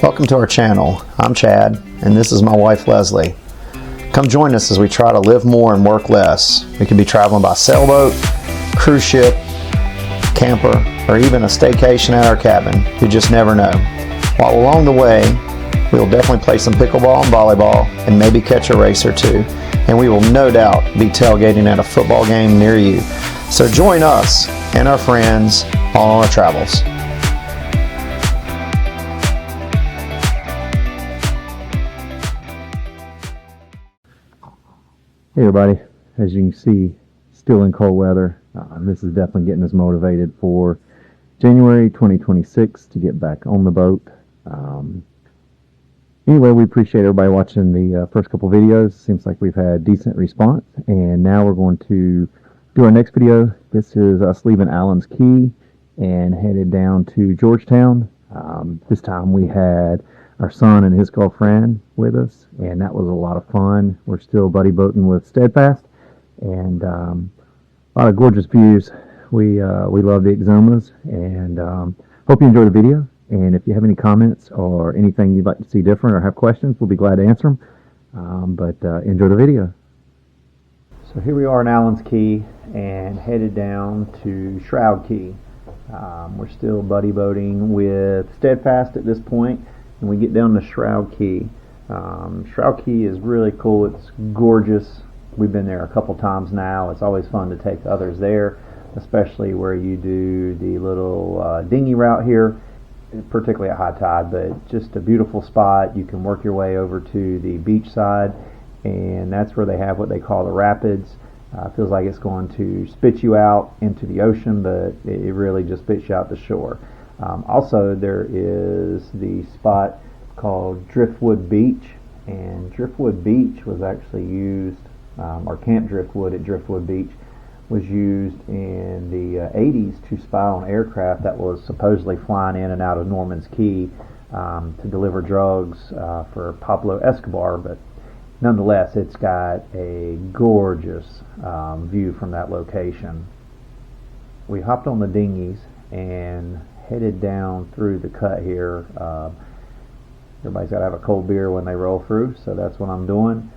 Welcome to our channel. I'm Chad, and this is my wife Leslie. Come join us as we try to live more and work less. We could be traveling by sailboat, cruise ship, camper, or even a staycation at our cabin. You just never know. While along the way, we'll definitely play some pickleball and volleyball and maybe catch a race or two. And we will no doubt be tailgating at a football game near you. So join us and our friends all on our travels. Hey everybody, as you can see, still in cold weather. This is definitely getting us motivated for January 2026 to get back on the boat. Anyway, we appreciate everybody watching the first couple videos. Seems like we've had decent response, and now we're going to do our next video. This is us leaving Allans Cay and headed down to Georgetown. This time we had our son and his girlfriend with us, and that was a lot of fun. We're still buddy boating with Steadfast, and a lot of gorgeous views. We love the Exumas, and hope you enjoy the video. And if you have any comments or anything you'd like to see different or have questions, we'll be glad to answer them. But enjoy the video. So here we are in Allans Cay and headed down to Shroud Cay. We're still buddy boating with Steadfast at this point. And we get down to Shroud Cay. Shroud Cay is really cool. It's gorgeous. We've been there a couple times now. It's always fun to take others there, especially where you do the little dinghy route here, particularly at high tide, but just a beautiful spot. You can work your way over to the beach side, and that's where they have what they call the rapids. Feels like it's going to spit you out into the ocean, but it really just spits you out to shore. Also, there is the spot called Driftwood Beach, and Driftwood Beach was actually used, or Camp Driftwood at Driftwood Beach was used in the 80s to spy on aircraft that was supposedly flying in and out of Norman's Cay to deliver drugs for Pablo Escobar, but nonetheless, it's got a gorgeous view from that location. We hopped on the dinghies and headed down through the cut here. Everybody's got to have a cold beer when they roll through, so that's what I'm doing.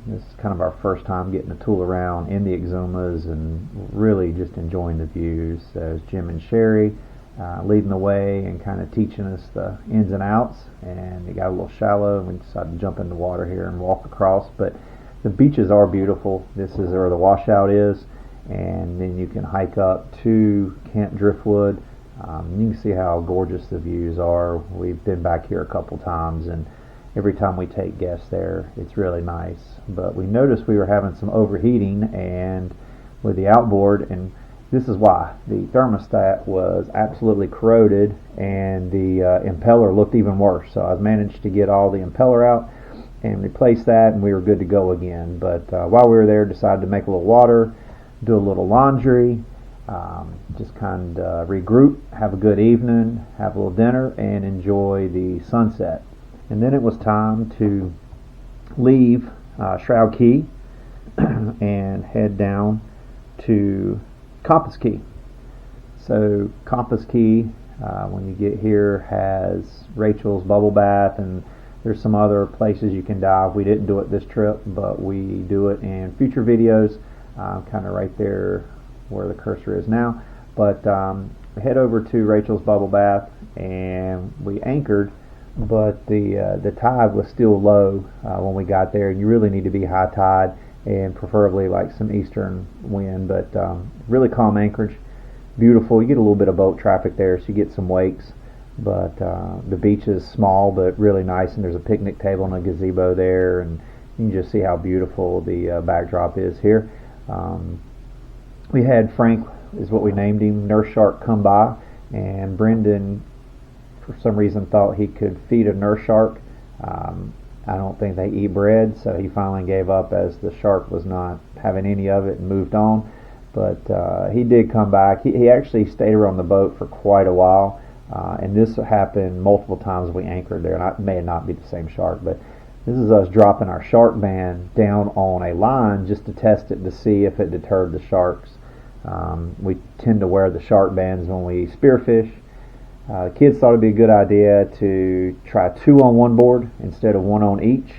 This is kind of our first time getting to tool around in the Exumas and really just enjoying the views. There's Jim and Sherry leading the way and kind of teaching us the ins and outs, and it got a little shallow and we decided to jump in the water here and walk across, but the beaches are beautiful. This is where the washout is, and then you can hike up to Camp Driftwood. You can see how gorgeous the views are. We've been back here a couple times, and every time we take guests there, it's really nice. But we noticed we were having some overheating and with the outboard, and this is why. The thermostat was absolutely corroded, and the impeller looked even worse. So I've managed to get all the impeller out and replace that, and we were good to go again. But while we were there, decided to make a little water, do a little laundry, just kind of regroup, have a good evening, have a little dinner, and enjoy the sunset. And then it was time to leave Shroud Cay and head down to Compass Cay. So Compass Cay, when you get here, has Rachel's bubble bath, and there's some other places you can dive. We didn't do it this trip, but we do it in future videos, kind of right there where the cursor is now. But we head over to Rachel's bubble bath, and we anchored, but the tide was still low when we got there, and you really need to be high tide and preferably like some eastern wind. But really calm anchorage, beautiful. You get a little bit of boat traffic there, so you get some wakes, but the beach is small but really nice, and there's a picnic table and a gazebo there, and you can just see how beautiful the backdrop is here. We had Frank, is what we named him, Nurse Shark, come by, and Brendan for some reason thought he could feed a nurse shark. I don't think they eat bread, so he finally gave up as the shark was not having any of it and moved on. But he did come back. He actually stayed around the boat for quite a while, and this happened multiple times we anchored there, and it may not be the same shark, but this is us dropping our shark band down on a line just to test it to see if it deterred the sharks. We tend to wear the shark bands when we spearfish, The kids thought it'd be a good idea to try 2 on one board instead of 1 on each.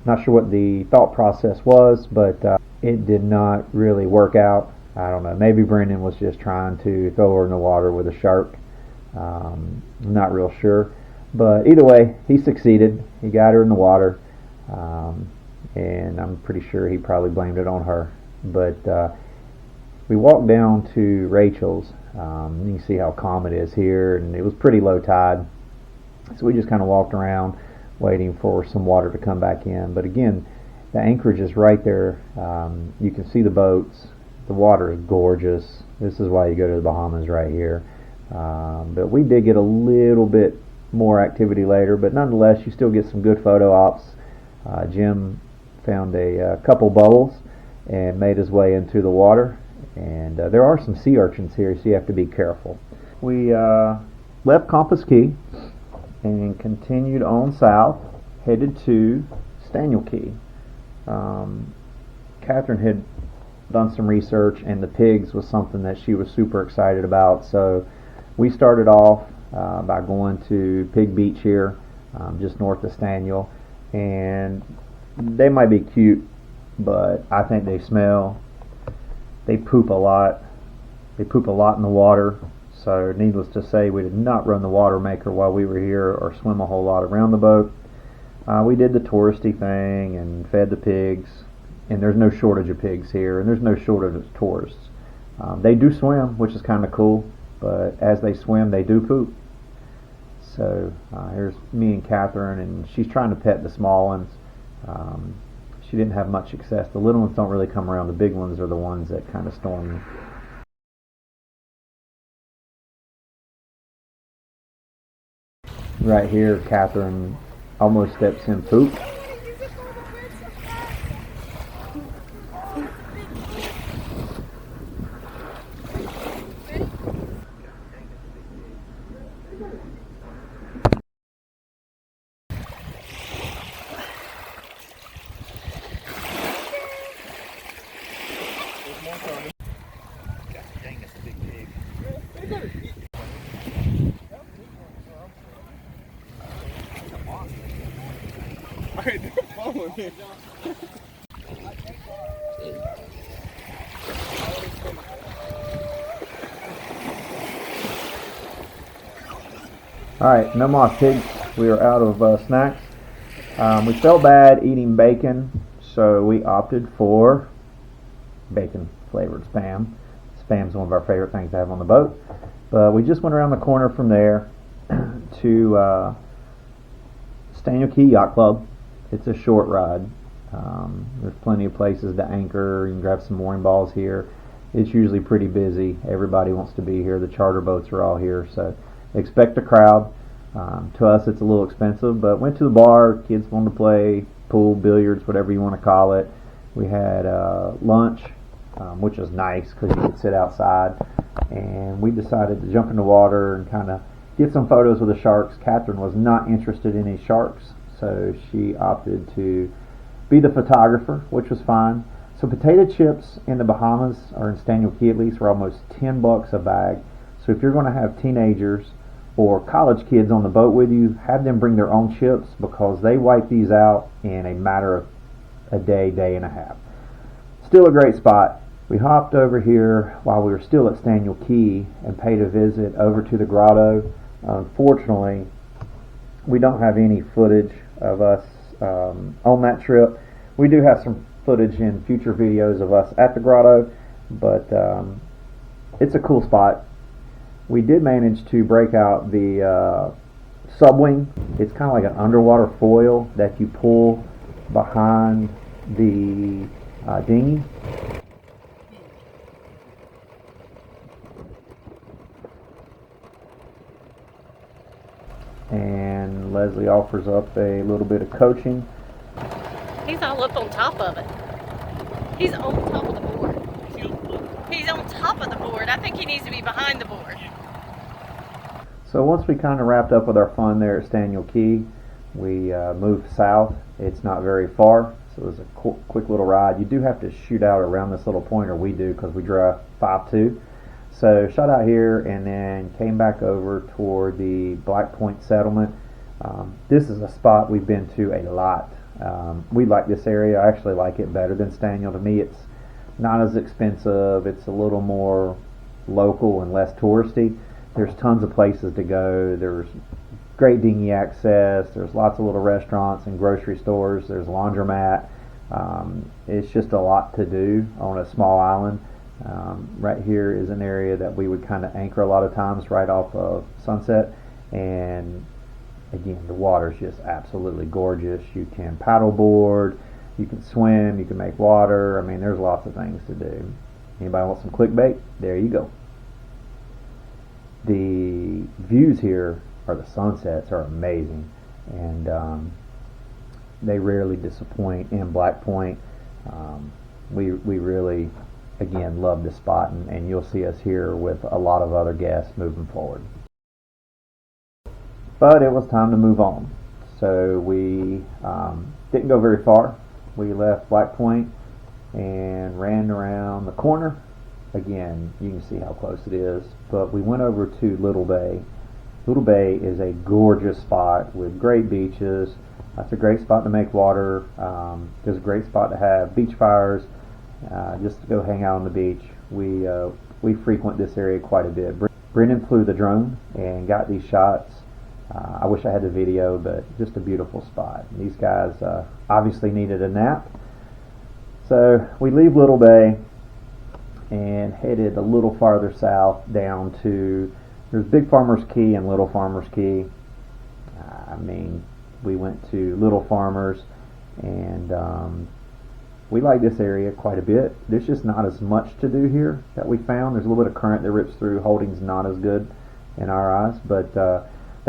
Not sure what the thought process was, but it did not really work out. I don't know, maybe Brendan was just trying to throw her in the water with a shark. I'm not real sure. But either way, he succeeded. He got her in the water. And I'm pretty sure he probably blamed it on her. But we walked down to Rachel's. You can see how calm it is here, and it was pretty low tide. So we just kind of walked around waiting for some water to come back in. But again, the anchorage is right there. You can see the boats. The water is gorgeous. This is why you go to the Bahamas right here. But we did get a little bit more activity later, but nonetheless you still get some good photo ops. Jim found a couple bubbles and made his way into the water, and there are some sea urchins here, so you have to be careful. We left Compass Key and continued on south, headed to Staniel Key. Catherine had done some research, and the pigs was something that she was super excited about, so we started off by going to Pig Beach here, just north of Staniel, and they might be cute, but I think they smell. They poop a lot. They poop a lot in the water, so needless to say, we did not run the water maker while we were here or swim a whole lot around the boat. We did the touristy thing and fed the pigs, and there's no shortage of pigs here, and there's no shortage of tourists. They do swim, which is kind of cool, but as they swim, they do poop. So here's me and Catherine, and she's trying to pet the small ones. She didn't have much success. The little ones don't really come around. The big ones are the ones that kind of storm you. Right here, Catherine almost steps in poop. Alright, no more pigs. We are out of snacks. We felt bad eating bacon, so we opted for bacon flavored Spam. Spam's one of our favorite things to have on the boat. But we just went around the corner from there to Staniel Key Yacht Club. It's a short ride. There's plenty of places to anchor. You can grab some mooring balls here. It's usually pretty busy. Everybody wants to be here. The charter boats are all here, so expect a crowd. To us, it's a little expensive, but went to the bar. Kids wanted to play pool, billiards, whatever you want to call it. We had lunch, which was nice because you could sit outside. And we decided to jump in the water and kind of get some photos with the sharks. Catherine was not interested in any sharks, so she opted to be the photographer, which was fine. So potato chips in the Bahamas, or in Staniel Key at least, were almost $10 a bag. So if you're going to have teenagers or college kids on the boat with you, have them bring their own chips, because they wipe these out in a matter of a day, day and a half. Still a great spot. We hopped over here while we were still at Staniel Key and paid a visit over to the grotto. Unfortunately, we don't have any footage of us on that trip. We do have some footage in future videos of us at the grotto, but it's a cool spot. We did manage to break out the subwing. It's kind of like an underwater foil that you pull behind the dinghy. And Leslie offers up a little bit of coaching. He's all up on top of it. He's on top of the board. He's on top of the board. I think he needs to be behind the board. So once we kind of wrapped up with our fun there at Staniel Key, we moved south. It's not very far, so it was a quick little ride. You do have to shoot out around this little point, or we do, because we drive 5-2. So shot out here and then came back over toward the Black Point settlement. This is a spot we've been to a lot. We like this area. I actually like it better than Staniel. To me, it's not as expensive. It's a little more local and less touristy. There's tons of places to go. There's great dinghy access. There's lots of little restaurants and grocery stores. There's a laundromat. It's just a lot to do on a small island. Right here is an area that we would kind of anchor a lot of times right off of Sunset, and again, the water is just absolutely gorgeous. You can paddleboard, you can swim, you can make water. I mean, there's lots of things to do. Anybody want some clickbait? There you go. The views here, or the sunsets, are amazing, and they rarely disappoint in Black Point. We really, again, love this spot, and you'll see us here with a lot of other guests moving forward. But it was time to move on, so we didn't go very far. We left Black Point and ran around the corner. Again, you can see how close it is, but we went over to Little Bay. Little Bay is a gorgeous spot with great beaches. That's a great spot to make water. It's a great spot to have beach fires, just to go hang out on the beach. We frequent this area quite a bit. Brendan flew the drone and got these shots. I wish I had the video, but just a beautiful spot. These guys obviously needed a nap. So we leave Little Bay and headed a little farther south down to, there's Big Farmer's Key and Little Farmer's Key. We went to Little Farmer's, and we like this area quite a bit. There's just not as much to do here that we found. There's a little bit of current that rips through. Holding's not as good in our eyes, but the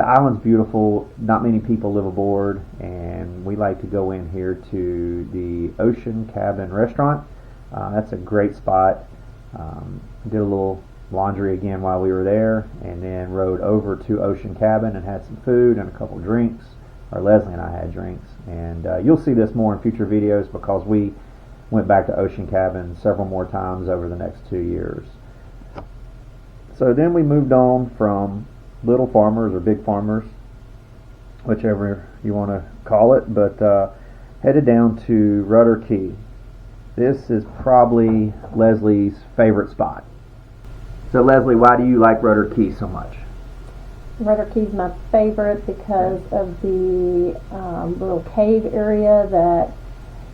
island's beautiful. Not many people live aboard, and we like to go in here to the Ocean Cabin restaurant. That's a great spot. Did a little laundry again while we were there, and then rode over to Ocean Cabin and had some food and a couple drinks. Or Leslie and I had drinks, and you'll see this more in future videos because we went back to Ocean Cabin several more times over the next 2 years. So then we moved on from Little Farmers or Big Farmers, whichever you want to call it, but headed down to Rudder Key. This is probably Leslie's favorite spot. So Leslie, why do you like Rudder Key so much? Rudder Key is my favorite because of the little cave area that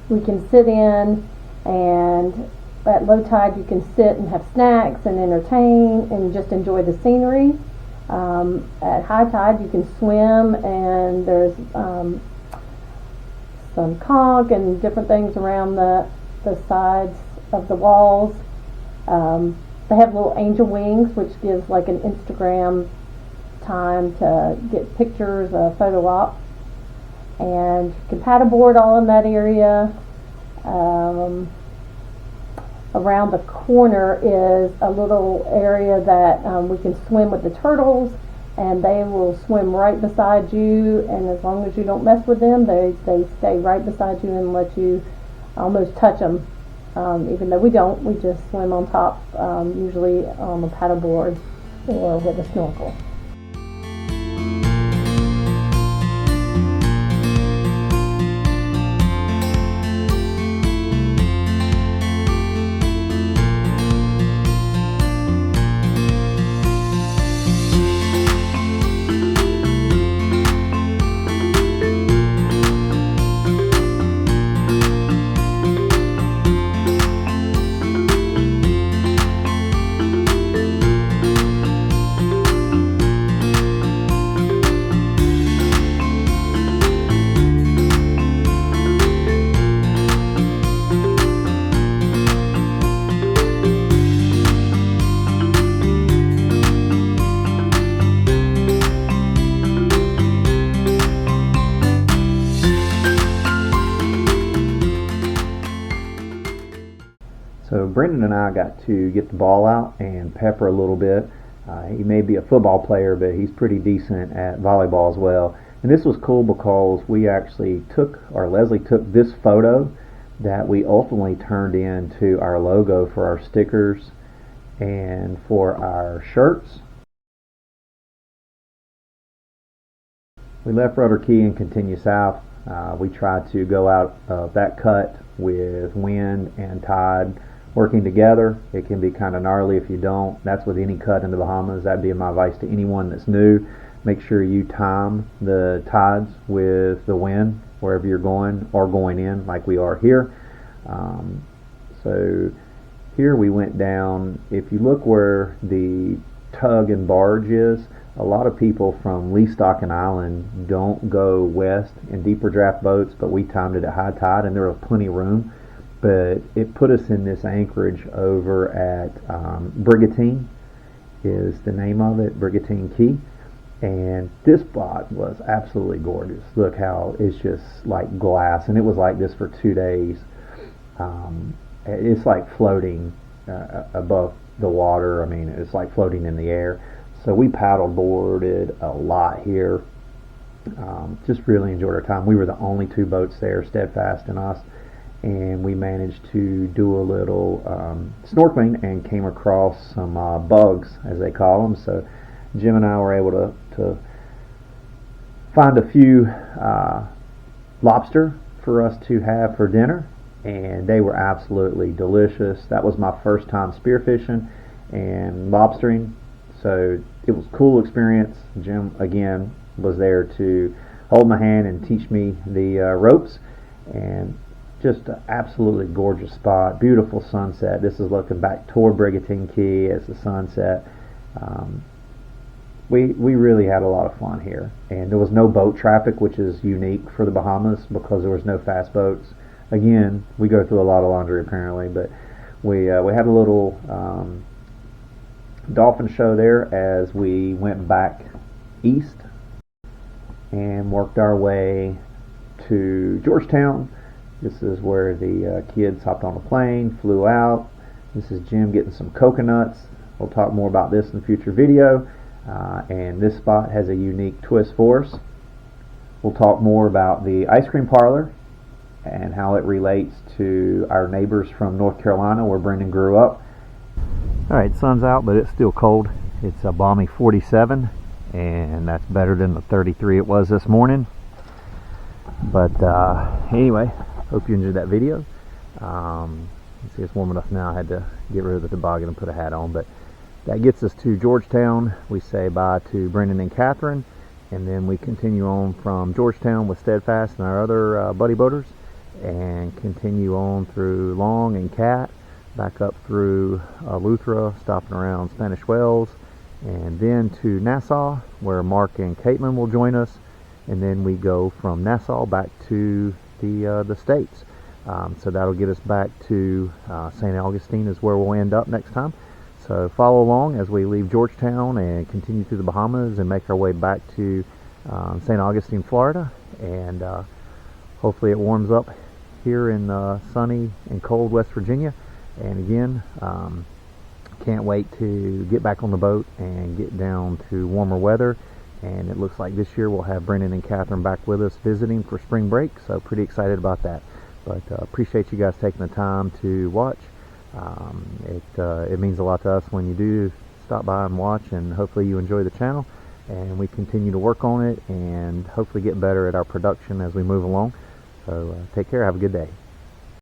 we can sit in, and at low tide you can sit and have snacks and entertain and just enjoy the scenery. At high tide you can swim, and there's some conch and different things around the sides of the walls. They have little angel wings, which gives like an Instagram time to get pictures, photo op, and you can paddleboard all in that area. Around the corner is a little area that we can swim with the turtles, and they will swim right beside you, and as long as you don't mess with them, they stay right beside you and let you almost touch them. Even though we don't, we just swim on top, usually on a paddleboard or with a snorkel. So Brendan and I got to get the ball out and pepper a little bit. He may be a football player, but he's pretty decent at volleyball as well. And this was cool because we actually Leslie took this photo that we ultimately turned into our logo for our stickers. And for our shirts, we left Rudder Key and continue south. We try to go out of that cut with wind and tide working together. It can be kind of gnarly if you don't. That's with any cut in the Bahamas. That'd be my advice to anyone that's new. Make sure you time the tides with the wind wherever you're going or going in, like we are here. So here we went down. If you look where the tug and barge is, a lot of people from Leastock Island don't go west in deeper draft boats, but we timed it at high tide and there was plenty of room. But it put us in this anchorage over at Brigantine is the name of it, Brigantine Key. And this spot was absolutely gorgeous. Look how it's just like glass, and it was like this for 2 days. It's like floating above the water. I mean, it's like floating in the air. So we paddle boarded a lot here. Just really enjoyed our time. We were the only 2 boats there, Steadfast and us, and we managed to do a little snorkeling and came across some bugs, as they call them. So Jim and I were able to find a few lobster for us to have for dinner, and they were absolutely delicious. That was my first time spearfishing and lobstering, so it was a cool experience. Jim again was there to hold my hand and teach me the ropes, and just an absolutely gorgeous spot. Beautiful sunset. This is looking back toward Brigantine Key as the sunset. We really had a lot of fun here, and there was no boat traffic, which is unique for the Bahamas because there was no fast boats. Again, we go through a lot of laundry apparently, but we had a little dolphin show there as we went back east and worked our way to Georgetown. This is where the kids hopped on a plane, flew out. This is Jim getting some coconuts. We'll talk more about this in a future video. And this spot has a unique twist for us. We'll talk more about the ice cream parlor and how it relates to our neighbors from North Carolina where Brendan grew up. Alright, sun's out, but it's still cold. It's a balmy 47, and that's better than the 33 it was this morning. But anyway, hope you enjoyed that video. See, it's warm enough now. I had to get rid of the toboggan and put a hat on, but that gets us to Georgetown. We say bye to Brendan and Catherine, and then we continue on from Georgetown with Steadfast and our other buddy boaters, and continue on through Long and Cat, back up through Luthra, stopping around Spanish Wells, and then to Nassau, where Mark and Caitlin will join us, and then we go from Nassau back to the States. So that'll get us back to St. Augustine is where we'll end up next time. So follow along as we leave Georgetown and continue through the Bahamas and make our way back to St. Augustine, Florida. And hopefully it warms up here in sunny and cold West Virginia. And again, can't wait to get back on the boat and get down to warmer weather. And it looks like this year we'll have Brendan and Catherine back with us visiting for spring break. So pretty excited about that. But appreciate you guys taking the time to watch. It means a lot to us when you do stop by and watch, and hopefully you enjoy the channel, and we continue to work on it and hopefully get better at our production as we move along. So take care, have a good day.